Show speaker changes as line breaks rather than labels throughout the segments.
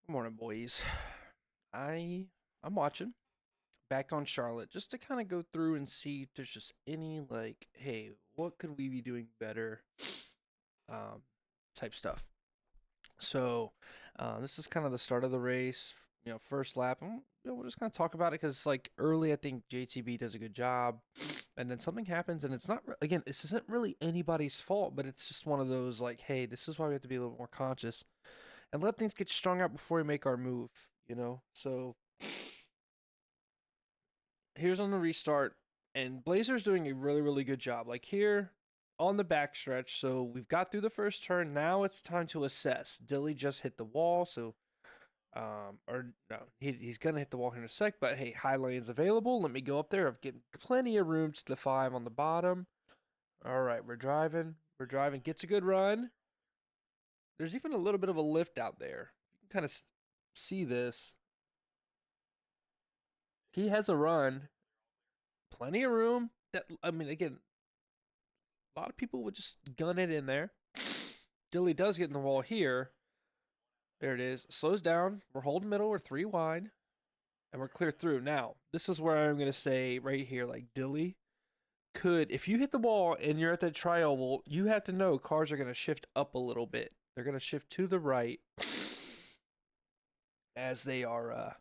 Good morning, boys. I I'm watching back on Charlotte just to kind of go through and see if there's just any like, hey, what could we be doing better, um, type stuff. So, this is kind of the start of the race, first lap. And, we'll just kind of talk about it because like early, I think JTB does a good job, and then something happens, and it's not again, this isn't really anybody's fault, but it's just one of those like, hey, this is why we have to be a little more conscious and let things get strung out before we make our move. So here's on the restart, and Blazer's doing a really, really good job. Like here on the backstretch, so we've got through the first turn. Now it's time to assess. Dilly just hit the wall, so or no, he's gonna hit the wall here in a sec. But hey, high lane's available. Let me go up there. I've getting plenty of room to the five on the bottom. All right, we're driving. We're driving. Gets a good run. There's even a little bit of a lift out there. You can kind of see this. He has a run. Plenty of room. That I mean, again, a lot of people would just gun it in there. Dilly does get in the wall here. There it is. Slows down. We're holding middle. We're three wide. And we're clear through. Now, this is where I'm going to say right here, like Dilly could, if you hit the wall and you're at that tri-oval, you have to know cars are going to shift up a little bit. They're going to shift to the right as they are,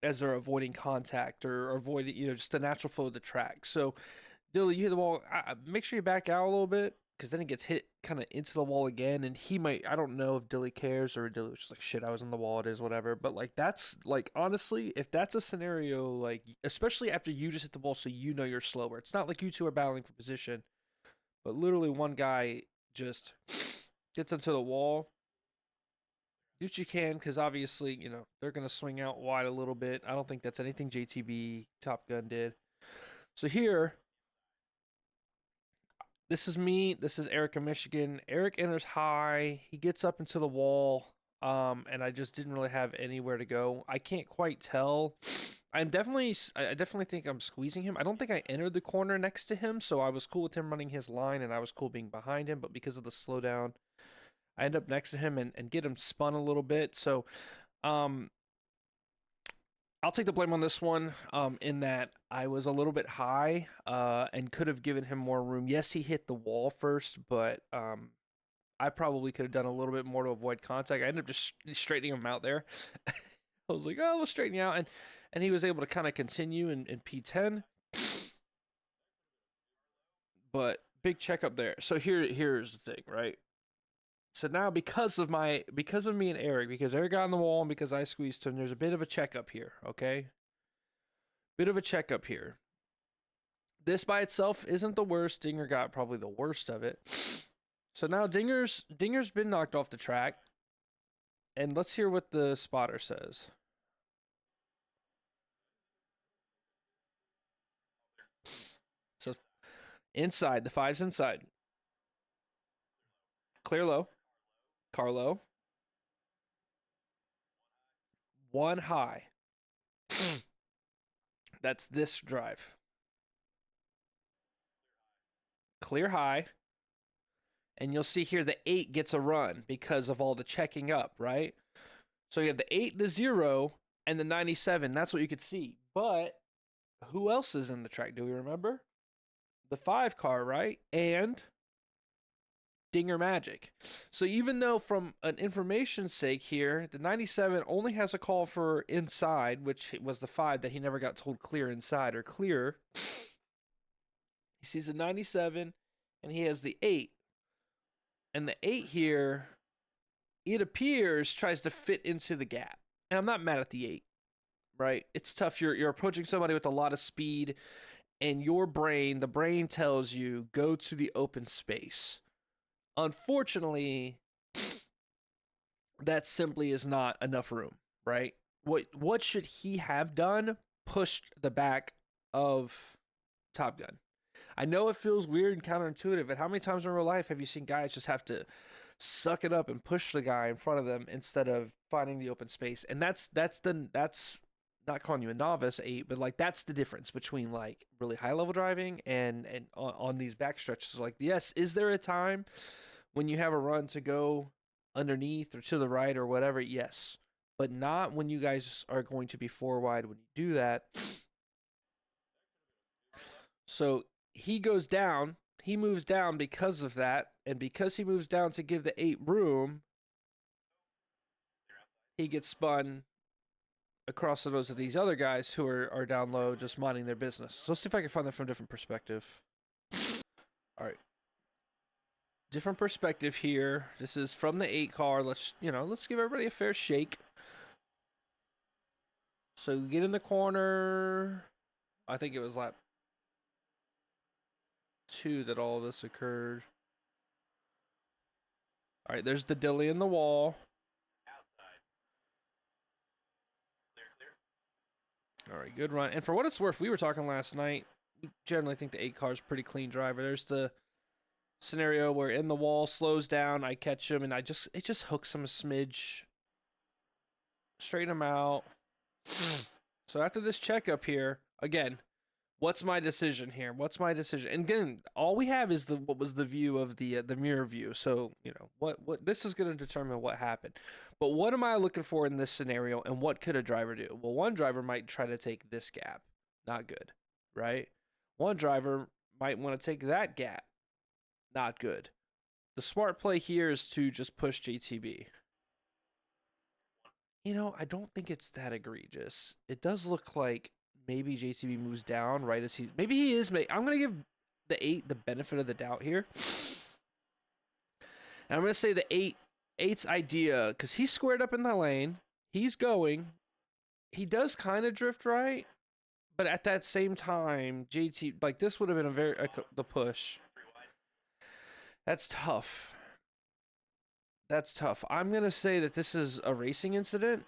as they're avoiding contact or avoiding, just the natural flow of the track. So Dilly, you hit the wall. Make sure you back out a little bit because then he gets hit kind of into the wall again, and he might. I don't know if Dilly cares or Dilly was just like, "Shit, I was on the wall. It is whatever." But like that's like honestly, if that's a scenario, like especially after you just hit the wall, so you know you're slower. It's not like you two are battling for position, but literally one guy just gets into the wall. Do what you can because obviously they're gonna swing out wide a little bit. I don't think that's anything JTB Top Gun did. So here this is me. This is Eric in Michigan. Eric enters high. He gets up into the wall. And I just didn't really have anywhere to go. I can't quite tell. I definitely think I'm squeezing him. I don't think I entered the corner next to him, so I was cool with him running his line, and I was cool being behind him. But because of the slowdown, I end up next to him and get him spun a little bit. So, um, I'll take the blame on this one, in that I was a little bit high, and could have given him more room. Yes, he hit the wall first, but I probably could have done a little bit more to avoid contact. I ended up just straightening him out there. I was like, oh, we'll straighten you out, and he was able to kind of continue in P10. But big checkup there. So here's the thing, right? So now because of me and Eric, because Eric got on the wall and because I squeezed him, there's a bit of a checkup here, okay? Bit of a checkup here. This by itself isn't the worst. Dinger got probably the worst of it. So now Dinger's been knocked off the track, and let's hear what the spotter says. So inside, the five's inside. Clear low, Carlo, one high. That's this drive. Clear high, and you'll see here the 8 gets a run because of all the checking up, right? So you have the 8, the 0, and the 97. That's what you could see. But who else is in the track? Do we remember? The 5 car, right? And Dinger Magic. So even though from an information sake here, the 97 only has a call for inside, which was the 5 that he never got told clear inside or clear. He sees the 97 and he has the 8. And the 8 here, it appears, tries to fit into the gap. And I'm not mad at the 8, right? It's tough. You're approaching somebody with a lot of speed, and the brain tells you, go to the open space. Unfortunately, that simply is not enough room, right? What should he have done? Pushed the back of Top Gun. I know it feels weird and counterintuitive, but how many times in real life have you seen guys just have to suck it up and push the guy in front of them instead of finding the open space? And that's not calling you a novice, eight, but like that's the difference between like really high level driving and on these back stretches. Like, yes, is there a time when you have a run to go underneath or to the right or whatever, yes. But not when you guys are going to be 4 wide when you do that. So he goes down, he moves down because of that, and because he moves down to give the 8 room, he gets spun across the nose of these other guys who are down low just minding their business. So let's see if I can find that from a different perspective. All right. Different perspective here. This is from the 8 car. Let's give everybody a fair shake. So you get in the corner. I think it was lap 2 that all of this occurred. All right, there's the dilly in the wall. All right, good run. And for what it's worth, we were talking last night. We generally think the 8 car is a pretty clean driver. There's the scenario where in the wall slows down, I catch him, and it just hooks him a smidge, straighten him out. So after this checkup here, again, what's my decision here? What's my decision? And again, all we have is what was the view of the mirror view. So what this is going to determine what happened. But what am I looking for in this scenario, and what could a driver do? Well, one driver might try to take this gap, not good, right? One driver might want to take that gap, not good. The smart play here is to just push JTB. I don't think it's that egregious. It does look like maybe JTB moves down right as maybe he is. I'm going to give the 8 the benefit of the doubt here. And I'm going to say the 8's idea, because he's squared up in the lane. He's going. He does kind of drift right. But at that same time, JT, this would have been the push. That's tough. That's tough. I'm going to say that this is a racing incident.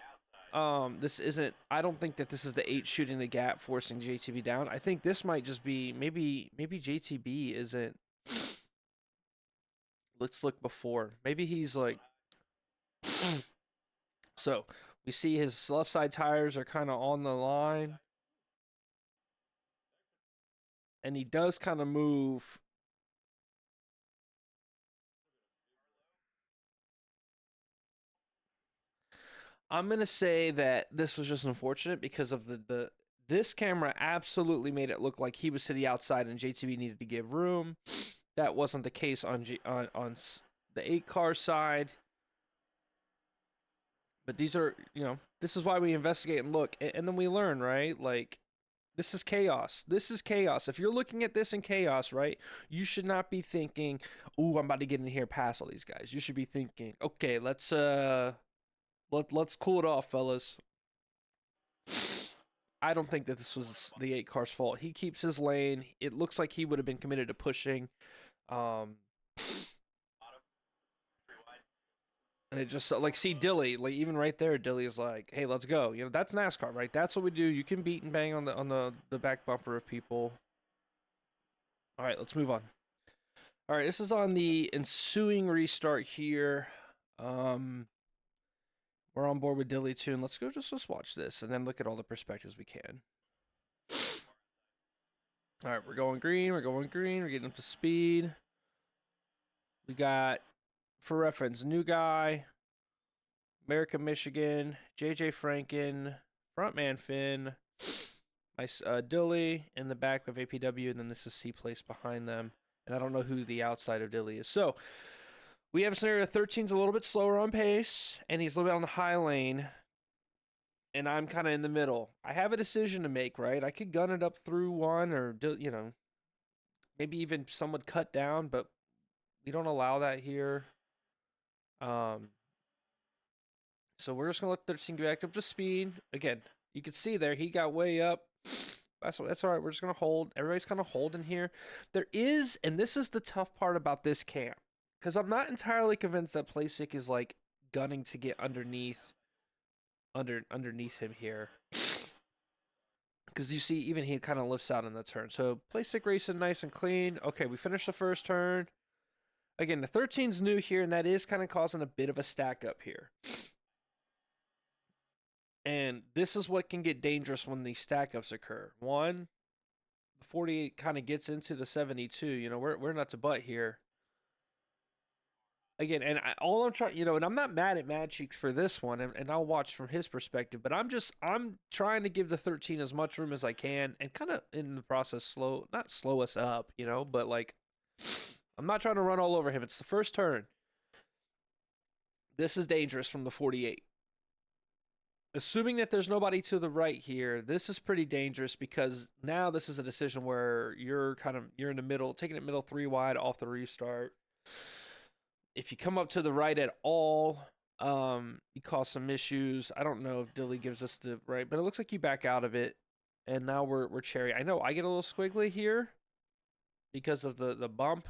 This isn't. I don't think that this is the 8 shooting the gap, forcing JTB down. I think this might just be maybe JTB isn't. Let's look before. Maybe he's like. So we see his left side tires are kind of on the line, and he does kind of move. I'm gonna say that this was just unfortunate because of this camera absolutely made it look like he was to the outside and JTB needed to give room. That wasn't the case on the 8 car side. But these are, this is why we investigate and look, and then we learn, right? Like, this is chaos. This is chaos. If you're looking at this in chaos, right, you should not be thinking, "Ooh, I'm about to get in here past all these guys." You should be thinking, "Okay, let's cool it off, fellas." I don't think that this was the 8 car's fault. He keeps his lane. It looks like he would have been committed to pushing. And it just see Dilly, even right there, Dilly is like, "Hey, let's go." That's NASCAR, right? That's what we do. You can beat and bang on the back bumper of people. All right, let's move on. All right, this is on the ensuing restart here. We're on board with Dilly too, and let's watch this and then look at all the perspectives we can. All right, we're going green. We're getting up to speed. We got, for reference, new guy, America, Michigan, JJ Franken, frontman Finn, nice Dilly in the back of APW, and then this is C Place behind them. And I don't know who the outside of Dilly is. So we have a scenario 13's a little bit slower on pace, and he's a little bit on the high lane, and I'm kind of in the middle. I have a decision to make, right? I could gun it up through one, or maybe even somewhat cut down, but we don't allow that here. So we're just gonna let 13 get back up to speed. Again, you can see there he got way up. That's all right. We're just gonna hold. Everybody's kind of holding here. There is, and this is the tough part about this cam, because I'm not entirely convinced that Playsick is like gunning to get underneath him here. Because you see, even he kind of lifts out in the turn. So Playsick racing nice and clean. Okay, we finished the first turn. Again, the 13's new here, and that is kind of causing a bit of a stack up here. And this is what can get dangerous when these stack ups occur. One, the 48 kind of gets into the 72. We're not to butt here. again, and all I'm trying, and I'm not mad at Mad Cheeks for this one, and I'll watch from his perspective, but I'm trying to give the 13 as much room as I can, and kind of in the process not slow us up, but like I'm not trying to run all over him. It's the first turn. This is dangerous from the 48. Assuming that there's nobody to the right here, this is pretty dangerous because now this is a decision where you're in the middle, taking it middle 3 wide off the restart. If you come up to the right at all, you cause some issues. I don't know if Dilly gives us the right, but it looks like you back out of it, and now we're cherry. I know I get a little squiggly here because of the bump,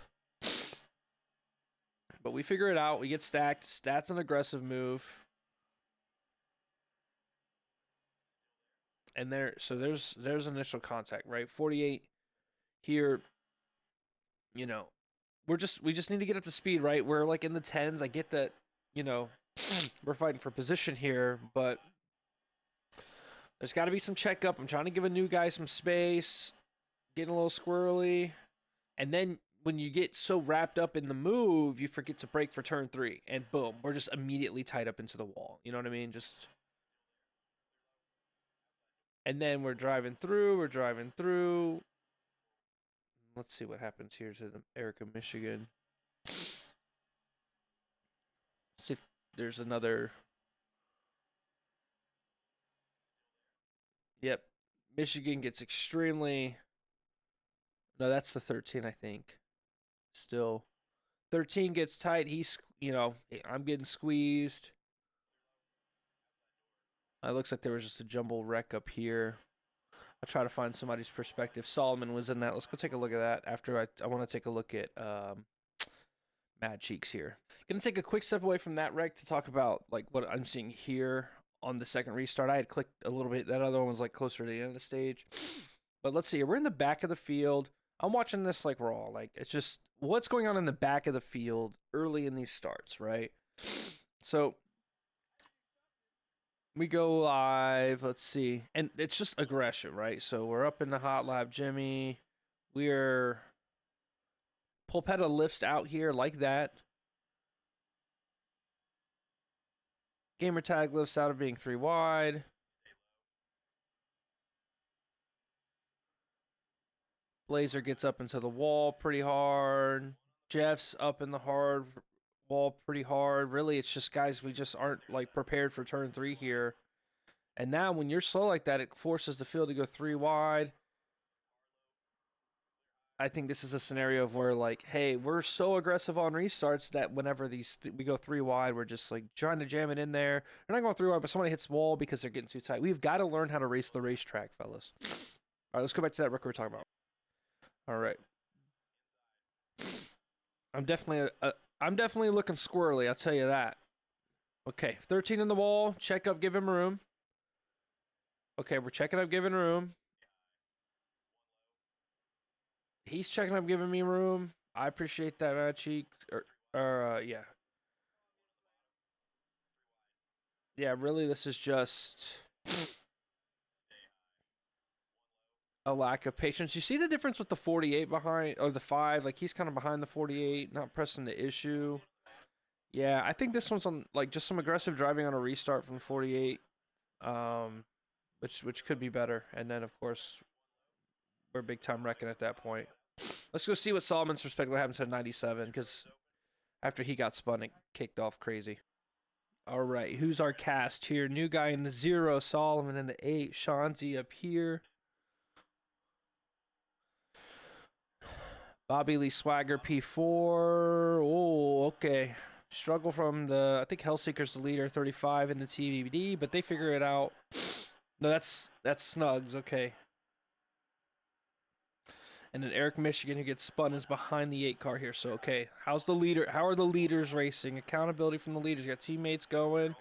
but we figure it out. We get stacked. Stats an aggressive move, and there's initial contact, right? 48 here. You know, we just need to get up to speed, right? We're like in the tens. I get that, you know, we're fighting for position here, but there's got to be some checkup. I'm trying to give a new guy some space, getting a little squirrely, and then when you get so wrapped up in the move, you forget to brake for turn 3, and boom, we're just immediately tied up into the wall. You know what I mean? And then we're driving through. We're driving through. Let's see what happens here to the Erica, Michigan. See if there's another. Yep. Michigan gets extremely. No, that's the 13, I think. Still. 13 gets tight. I'm getting squeezed. It looks like there was just a jumble wreck up here. I'll try to find somebody's perspective. Solomon was in that. Let's go take a look at that after I want to take a look at Mad Cheeks here. Gonna take a quick step away from that wreck to talk about like what I'm seeing here on the second restart. I had clicked a little bit. That other one was like closer to the end of the stage. But let's see. We're in the back of the field. I'm watching this like raw. Like it's just what's going on in the back of the field early in these starts, right? So we go live. Let's see. And it's just aggression, right? So we're up in the hot lap, Jimmy. We're Pulpetta lifts out here like that. Gamer tag lifts out of being 3 wide. Blazer gets up into the wall pretty hard. Jeff's up in the hard wall pretty hard. Really, it's just guys, we just aren't like prepared for turn 3 here. And now when you're slow like that, it forces the field to go 3 wide. I think this is a scenario of where like, hey, we're so aggressive on restarts that whenever we go 3 wide, we're just like trying to jam it in there. We're not going 3 wide, but somebody hits the wall because they're getting too tight. We've got to learn how to race the racetrack, fellas. All right, let's go back to that record we're talking about. All right, I'm definitely looking squirrely. I'll tell you that. Okay, 13 in the wall. Check up, give him room. Okay, we're checking up, giving room. He's checking up, giving me room. I appreciate that, Mad Cheek. Yeah. Yeah, really, this is just a lack of patience. You see the difference with the 48 behind, or the 5? Like, he's kind of behind the 48, not pressing the issue. Yeah, I think this one's on, like, just some aggressive driving on a restart from 48, which could be better. And then, of course, we're big time wrecking at that point. Let's go see what Solomon's perspective what happens to 97, because after he got spun, it kicked off crazy. All right, who's our cast here? New guy in the 0, Solomon in the 8, Shanzi up here. Bobby Lee Swagger P4. Oh, okay. Struggle from I think Hellseeker's the leader, 35 in the TBD, but they figure it out. No, that's Snugs. Okay. And then Eric Michigan, who gets spun, is behind the 8 car here. So, okay, how are the leaders racing? Accountability from the leaders. You got teammates going.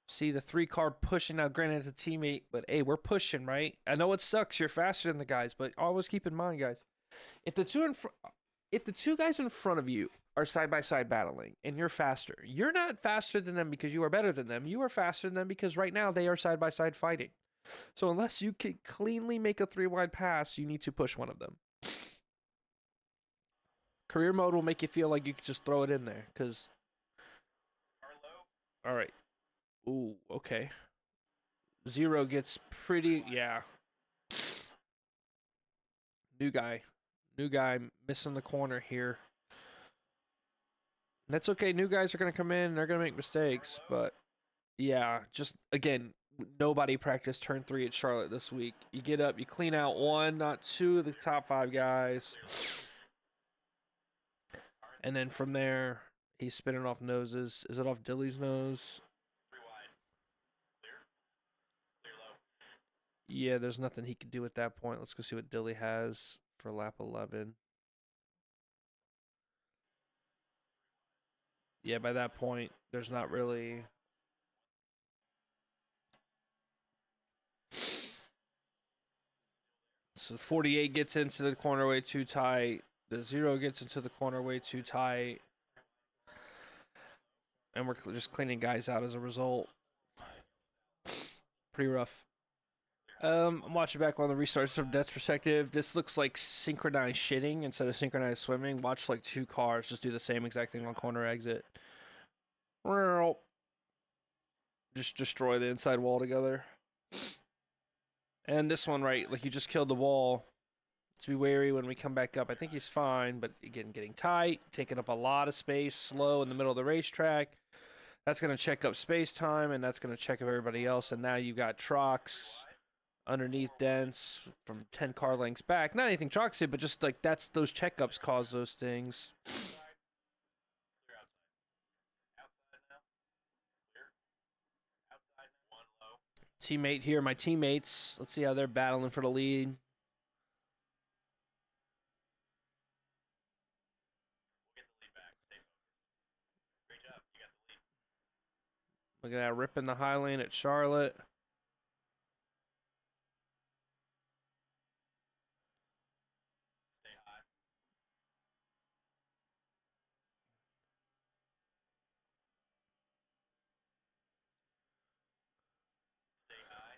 See the 3 car pushing now. Granted, it's a teammate, but hey, we're pushing, right? I know it sucks. You're faster than the guys, but always keep in mind, guys, if the two guys in front of you are side by side battling and you're faster, you're not faster than them because you are better than them. You are faster than them because right now they are side by side fighting. So unless you can cleanly make a 3 wide pass, you need to push one of them. Career mode will make you feel like you could just throw it in there. Cause, all right. Ooh, okay. Zero gets pretty. Yeah. New guy. New guy missing the corner here. That's okay. New guys are gonna come in. They're gonna make mistakes, but yeah, just again, nobody practiced turn 3 at Charlotte this week. You get up, you clean out one, not two of the top 5 guys. And then from there, he's spinning off noses. Is it off Dilly's nose? Yeah, there's nothing he can do at that point. Let's go see what Dilly has for lap 11. Yeah, by that point, there's not really. So 48 gets into the corner way too tight. The 0 gets into the corner way too tight. And we're just cleaning guys out as a result. Pretty rough. I'm watching back on the restarts from Death's perspective. This looks like synchronized shitting instead of synchronized swimming. Watch like 2 cars just do the same exact thing on corner exit. Just destroy the inside wall together. And this one, right, like you just killed the wall. To be wary when we come back up. I think he's fine, but again, getting tight, taking up a lot of space, slow in the middle of the racetrack. That's going to check up space time, and that's going to check up everybody else. And now you got trucks underneath dents from 10 car lengths back. Not anything trucks did, but just like that's those checkups cause those things. Teammate here, my teammates. Let's see how they're battling for the lead. Look at that, ripping the high lane at Charlotte.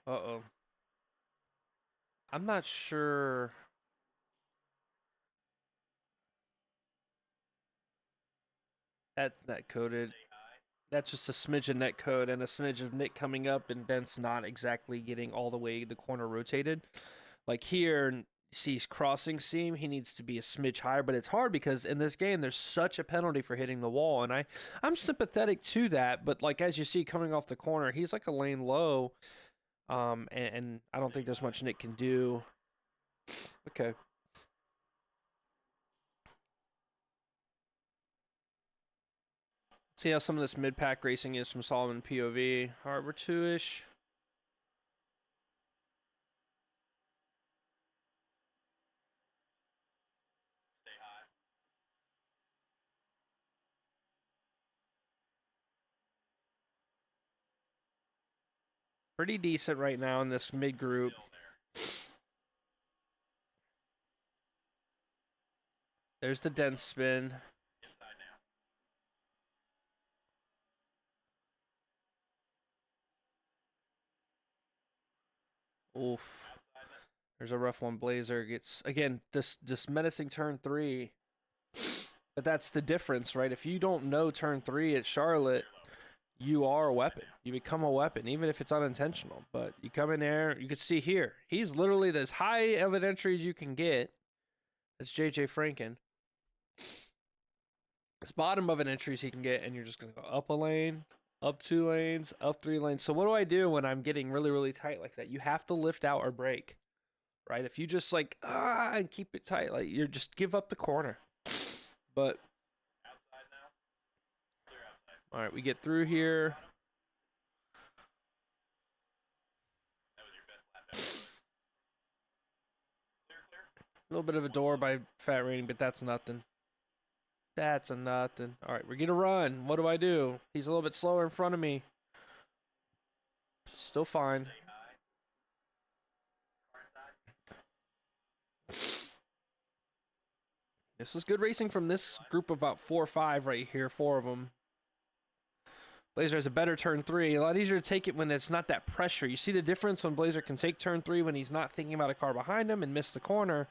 Uh-oh. I'm not sure. That coded. That's just a smidge of net code and a smidge of Nick coming up and Dent's not exactly getting all the way the corner rotated. Like here, see he's crossing seam. He needs to be a smidge higher, but it's hard because in this game there's such a penalty for hitting the wall, and I'm sympathetic to that. But like as you see coming off the corner, he's like a lane low, and I don't think there's much Nick can do. Okay. See how some of this mid-pack racing is from Solomon POV. Harbor 2-ish. Pretty decent right now in this mid group. There's the dense spin. Oof. There's a rough one. Blazer gets, again, just menacing turn 3. But that's the difference, right? If you don't know turn 3 at Charlotte, you are a weapon. You become a weapon, even if it's unintentional. But you come in there, you can see here, he's literally as high of an entry as you can get. That's JJ Franken. As bottom of an entries he can get, and you're just going to go up a lane, up 2 lanes, up 3 lanes. So what do I do when I'm getting really, really tight like that? You have to lift out or brake, right? If you just like, and keep it tight, like you're just give up the corner. But all right, we get through here. A little bit of a door by Fat Rating, but that's nothing. That's a nothing. All right, we're going to run. What do I do? He's a little bit slower in front of me. Still fine. This is good racing from this group of about 4 or 5 right here. 4 of them. Blazer has a better turn 3. A lot easier to take it when it's not that pressure. You see the difference when Blazer can take turn 3 when he's not thinking about a car behind him and miss the corner.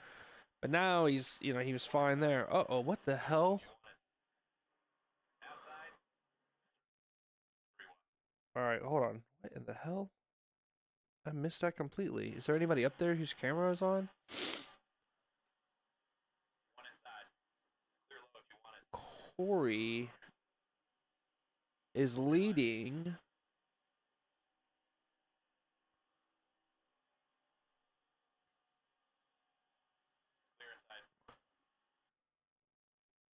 But now he's, you know, he was fine there. Uh-oh, what the hell? All right, hold on. What in the hell? I missed that completely. Is there anybody up there whose camera is on? Corey is leading.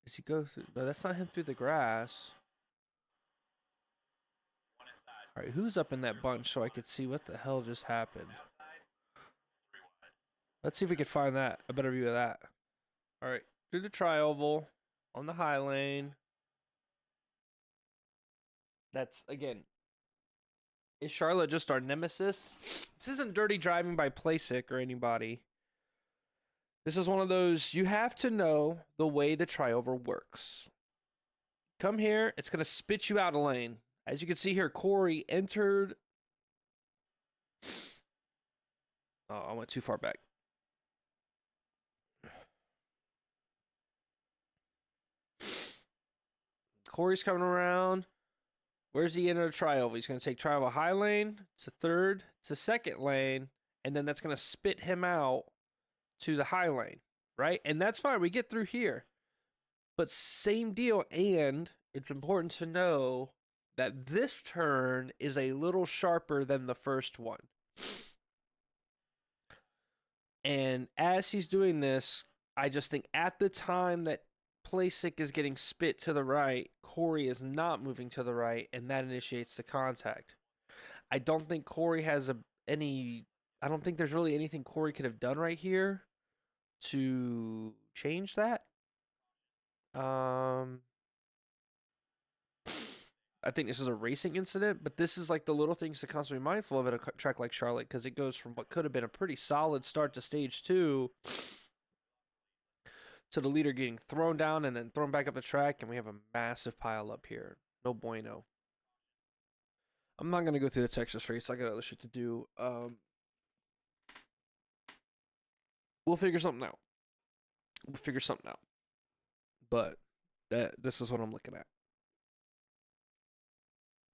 Does he go through? No, that's not him through the grass. All right, who's up in that bunch so I could see what the hell just happened? Let's see if we can find that. A better view of that. All right, through the tri-oval on the high lane. That's again. Is Charlotte just our nemesis? This isn't dirty driving by Playsick or anybody. This is one of those you have to know the way the tri-oval works. Come here, it's gonna spit you out a lane. As you can see here, Corey entered. Oh, I went too far back. Corey's coming around. Where's he enter a tri-oval? He's going to take tri-oval high lane to third to second lane, and then that's going to spit him out to the high lane, right? And that's fine. We get through here. But same deal, and it's important to know that this turn is a little sharper than the first one. And as he's doing this, I just think at the time that Playsick is getting spit to the right, Corey is not moving to the right, and that initiates the contact. I don't think Corey has any. I don't think there's really anything Corey could have done right here to change that. I think this is a racing incident, but this is like the little things to constantly be mindful of at a track like Charlotte, because it goes from what could have been a pretty solid start to stage 2 to the leader getting thrown down and then thrown back up the track, and we have a massive pile up here. No bueno. I'm not gonna go through the Texas race. I got other shit to do. We'll figure something out. But this is what I'm looking at.